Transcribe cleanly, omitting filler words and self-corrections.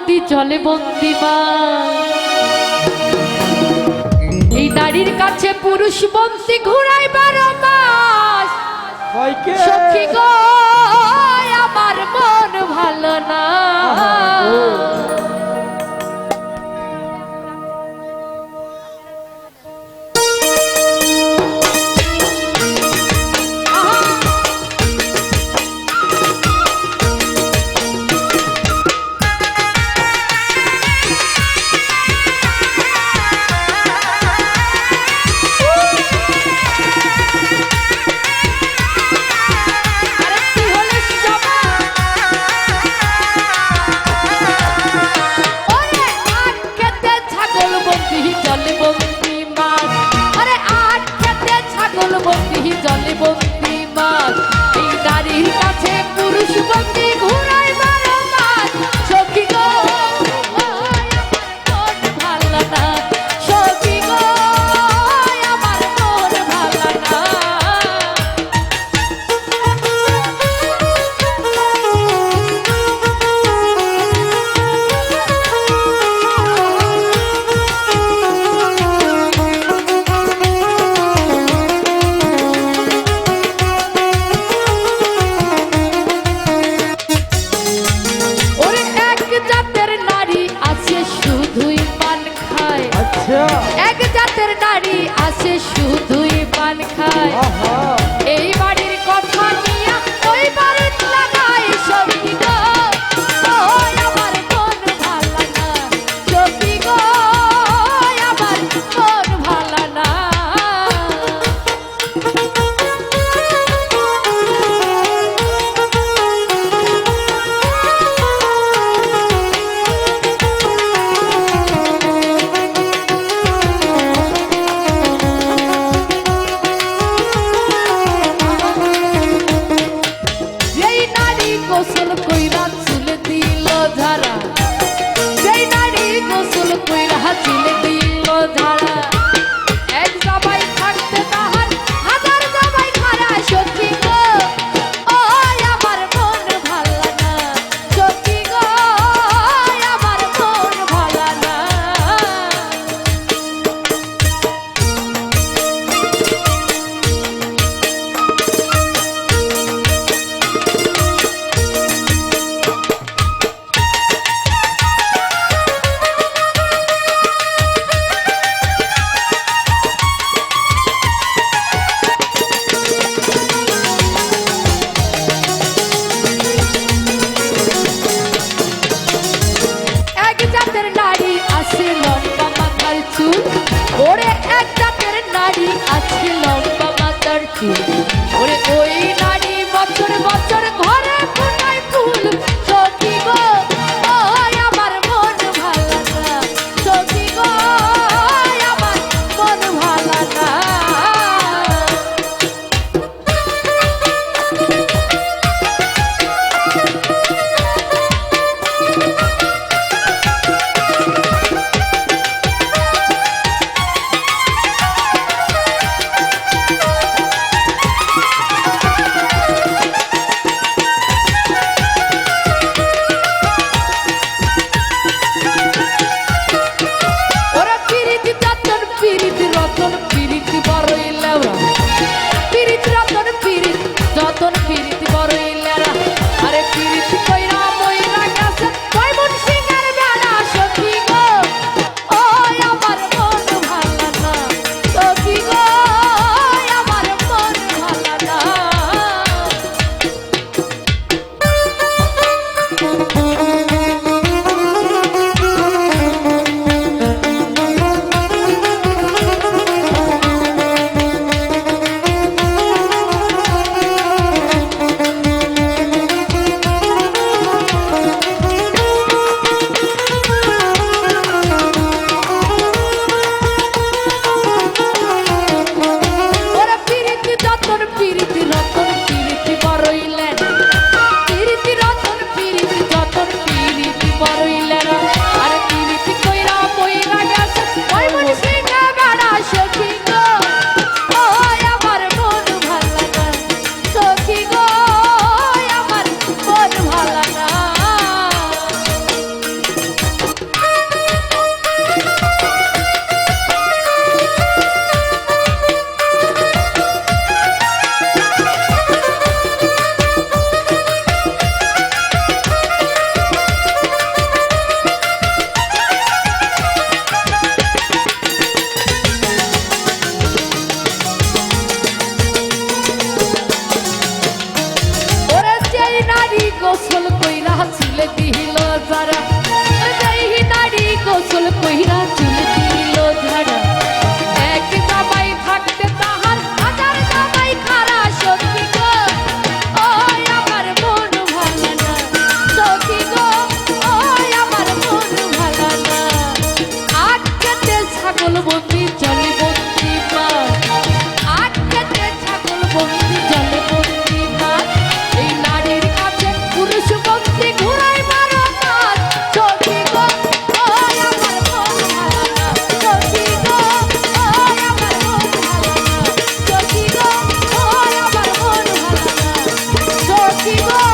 বন্দি জলে বন্দি মা। এই নারীর কাছে পুরুষ বন্দি ঘুরাই 12 মাস। সখী গো আমার মন ভালো না। জলে বন্দি মাছ এই নারীর কাছে পুরুষ বন্দি ঘুরাই 12 মাস। সখী গো আমার মন ভালো না। সখী গো আমার মন ভালো না। এক জাতের নারী আছে শুধুই পান খায়। এই বাড়ির কথা নিয়ে ওই বাড়ির লাগাই। সখী গো আমার মন ভালো না। সখী গো আমার মন ভালো না। গোসল কইরা চুল দিল ঝাড়া। সেই নারী গোসল কইরা চুল দিল ঝাড়া। এক জামাই থাকতে তাহার হাজার জামাই খারা। সখী গো আমার মন ভালো না। সখী গো আমার মন ভালো না। ওরে এক জাতের নারী আছে লম্বা মাথার চুল। ওরে ওই নারী বছর বছর ঘরে ফোটায় ফুল। সখী গো আমার মন ভালো না। সখী গো আমার মন ভালো না। সখী গো